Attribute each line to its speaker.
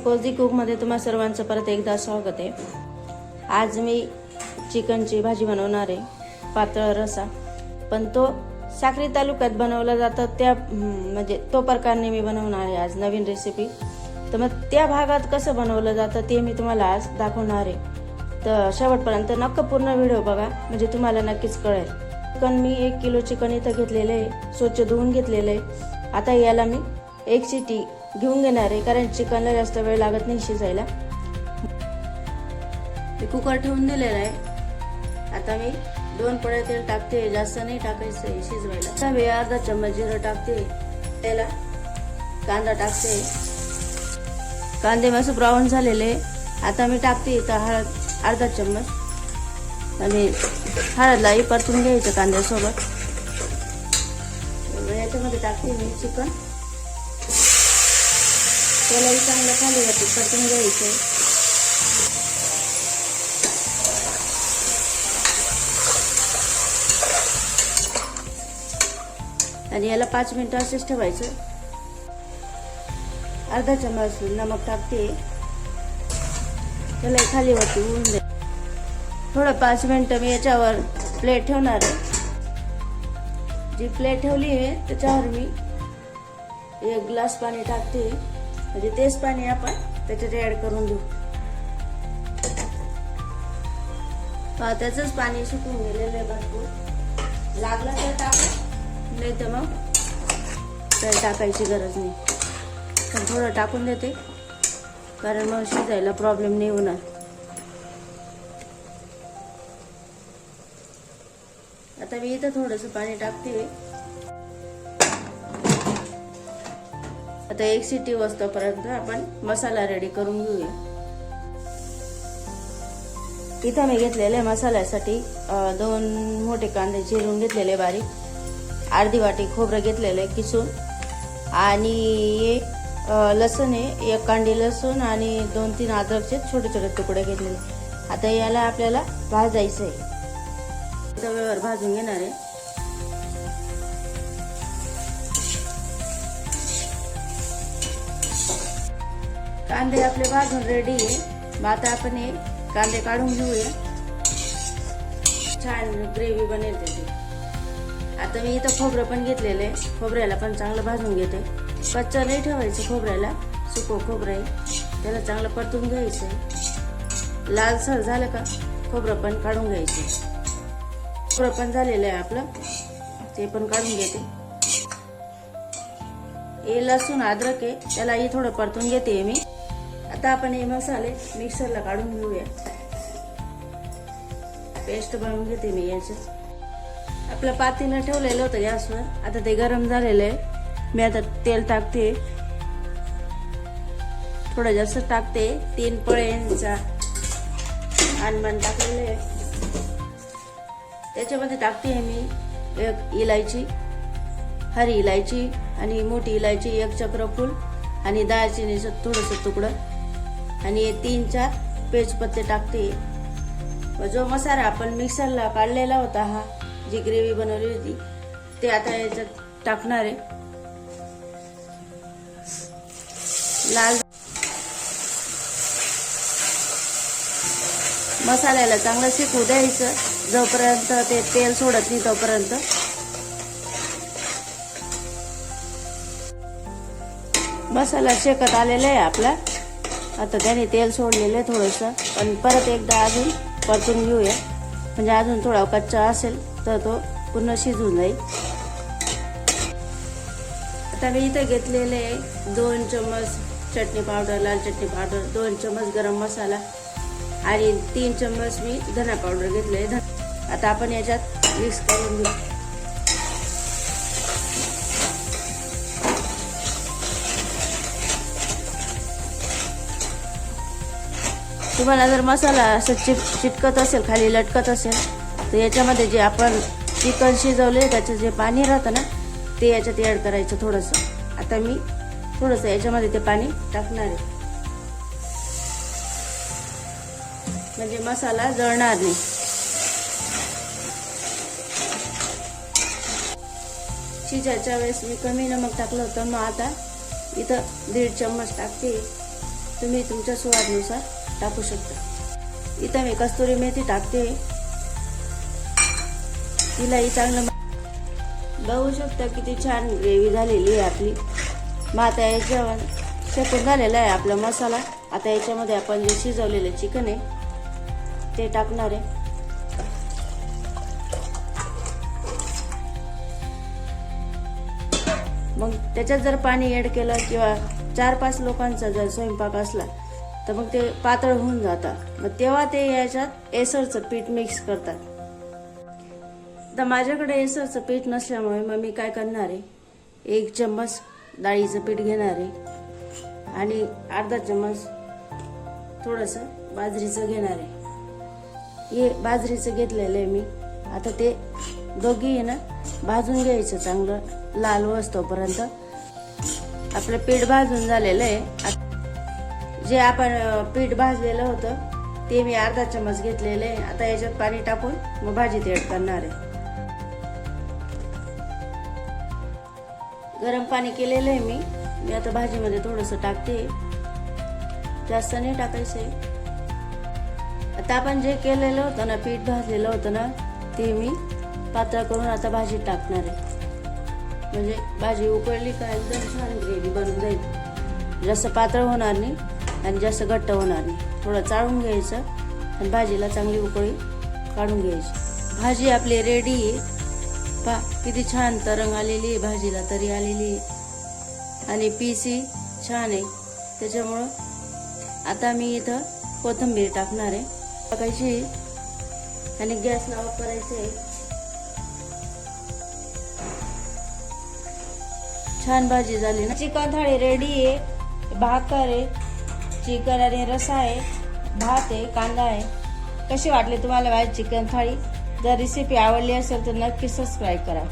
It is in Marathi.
Speaker 1: कोझी कुकमध्ये तुम्हा सर्वांचं परत एकदा स्वागत आहे। आज मी चिकनची भाजी बनवणार आहे, पातळ रसा। पण तो साक्री तालुक्यात बनवला जातो त्या म्हणजे तो प्रकारने मी बनवणार आहे आज नवीन रेसिपी। तर मग त्या भागात कसं बनवलं जातं ते मी तुम्हाला आज दाखवणार आहे। तर शेवटपर्यंत नक्की पूर्ण व्हिडिओ बघा, म्हणजे तुम्हाला नक्कीच कळेल। चिकन मी 1 किलो चिकन इथं घेतलेले आहे, स्वच्छ धुवून घेतलेले आहे। आता याला मी 1 शिटी घेऊन घेणार आहे, कारण चिकनला जास्त वेळ लागत नाही शिजायला। कुकर ठेवून दिलेला आहे। आता मी 2 पळ्या तेल टाकते, जास्त नाही टाकायचं शिजवायला। आता मी अर्धा चम्मच जिरं टाकते, त्याला कांदा टाकते। कांदे मस्त ब्राऊन झालेले। आता मी टाकते इथं हळद अर्धा चम्मच, आणि हळदलाही परतून घ्यायचं कांद्यासोबत। याच्यामध्ये टाकते मी चिकन, त्यालाही चांगलं खाली वरती परतून घ्यायचं। आणि याला 5 मिनिटं असेच ठेवायचं। अर्धा चम्मच नमक टाकते, त्याला खाली वरती होऊन दे। थोडं 5 मिनिटं मी याच्यावर प्लेट ठेवणार आहे। जी प्लेट ठेवली आहे त्याच्यावर मी 1 ग्लास पाणी टाकते, म्हणजे तेच पाणी आपण त्याच्यात ऍड करून देऊ। त्याचंच पाणी सुकून गेलेलं आहे भरपूर। लागलं तर टाका, नाही तर मग तर टाकायची गरज नाही। पण थोडं टाकून देते, कारण मग शिजायला प्रॉब्लेम नाही होणार। आता मी इथं थोडंसं पाणी टाकते। आता 1 शिटी वाजतापर्यंत आपण मसाला रेडी करून घेऊया। इथं मी घेतलेले मसाल्यासाठी 2 मोठे कांदे चिरून घेतलेले बारीक, अर्धी वाटी खोबरं घेतलेलं आहे किसून, आणि लसूण आहे 1 कांडी लसूण, आणि 2-3 अद्रकचे छोटे छोटे तुकडे घेतलेले। आता याला आपल्याला भाजायचं आहे, तव्यावर भाजून घेणार आहे। कांदे आपले भाजून रेडी आहे। आता आपण हे कांदे काढून घेऊया, छान ग्रेव्ही बनेल त्याची। आता मी इथं खोबरं पण घेतलेलं आहे, खोबऱ्याला पण चांगलं भाजून घेते। कच्चं नाही ठेवायचं खोबऱ्याला, सुकं खोबरं आहे, त्याला चांगलं परतून घ्यायचं। लालसर झालं का खोबरं पण काढून घ्यायचं। खोबरं पण झालेलं आहे आपलं, ते पण काढून घेते। हे लसूण अद्रक आहे, त्यालाही थोडं परतून घेते मी। आता आपण हे मसाले मिक्सरला काढून घेऊया, पेस्ट बनवून घेते मी याची। आपलं पातेलं ठेवलेलं होतं गॅसवर, आता ते गरम झालेलं आहे। मी आता तेल टाकते, थोडं जास्त टाकते। 3 पळ्यांचा अनबन टाकलेलं आहे, त्याच्यामध्ये टाकते मी 1 इलायची, हरी इलायची, आणि मोठी इलायची 1 चक्रफूल, आणि दालचिनीचं थोडंसं तुकडं, आणि 3-4 तेजपत्ते टाकते। जो मसाला आपण मिक्सरला काढलेला होता, हा जी ग्रेव्ही बनवली होती, ते आता याच्यात टाकणार आहे। लाल मसाल्याला चांगलं शिकू द्यायचं, जोपर्यंत ते तेल सोडत नाही तोपर्यंत। मसाला शेकत आलेला आहे आपला, आता त्याने तेल सोडलेलं आहे थोडंसं, पण परत एकदा अजून परतून घेऊया, म्हणजे अजून थोडा कच्चा असेल तर तो पूर्ण शिजून जाईल। आता मी इथं घेतलेले 2 चम्मच चटणी पावडर, लाल चटणी पावडर, 2 चम्मच गरम मसाला, आणि 3 चम्मच मी धना पावडर घेतले। आता आपण याच्यात मिक्स करून घेऊ। तुम्हाला जर मसाला असं चिटकत असेल, खाली लटकत असेल, तर याच्यामध्ये जे आपण चिकन शिजवले त्याचं जे पाणी राहतं ना, ते याच्यात ऍड करायचं थोडंसं। आता मी थोडंसं याच्यामध्ये ते पाणी टाकणार आहे, म्हणजे मसाला जळणार नाही। शिजायच्या वेळेस मी कमी नमक टाकलं होतं, मग आता इथं 1.5 चम्मच टाकते, तुम्ही तुमच्या स्वादानुसार टाकू शकता। इथं मी कस्तुरी मेथी टाकते, तिलाही चांगलं बघू शकता किती छान ग्रेव्ही झालेली आहे आपली। मग आता याच्यावर शेकून झालेला आहे आपला मसाला। आता याच्यामध्ये आपण जे शिजवलेलं चिकन आहे ते टाकणार आहे। मग त्याच्यात जर पाणी ऍड केलं किंवा 4-5 लोकांचा जर स्वयंपाक असला तर मग ते पातळ होऊन जातात। मग तेव्हा ते याच्यात एसरचं पीठ मिक्स करतात। तर माझ्याकडे एसरचं पीठ नसल्यामुळे मग मी काय करणार आहे, 1 चम्मच डाळीचं पीठ घेणार आहे आणि अर्धा चम्मच थोडंसं बाजरीचं घेणार आहे। हे बाजरीचं घेतलेलं आहे मी। आता ते दोघी आहे ना भाजून घ्यायचं चांगलं लाल होईपर्यंत। आपलं पीठ भाजून झालेलं आहे। जे आपण पीठ भाजलेलं होतं ते मी अर्धा चम्मच घेतलेलं आहे। आता याच्यात पाणी टाकून मग भाजीत ऍड करणार आहे। गरम पाणी केलेलं आहे मी आता भाजीमध्ये थोडंसं टाकते, जास्त नाही टाकायचंय। आता आपण जे केलेलं होतं ना, पीठ भाजलेलं होतं ना, ते मी पातळ करून आता भाजीत टाकणार आहे। म्हणजे भाजी उकळली का एकदम छान ग्रेव्ही बनून जाईल। जास्त पातळ होणार नाही आणि जास्त घट्ट होणार नाही। थोडं चाळून घ्यायचं आणि भाजीला चांगली उकळी काढून घ्यायची। भाजी आपली रेडी आहे। पहा किती छान तरंग आलेली आहे, भाजीला तरी आलेली आहे आणि पीसही छान आहे। त्याच्यामुळं आता मी इथं कोथिंबीर टाकणार आहे, टाकायची आणि गॅसला ऑफ करायचं आहे। छान भाजी झाली ना। चिकन थाळी रेडी आहे। भाकर आहे, चिकन आणि रस्सा आहे, भात आहे, कांदा आहे। कशी वाटली तुम्हाला माझी चिकन थाळी? जर रेसिपी आवडली असेल तर नक्की सबस्क्राईब करा।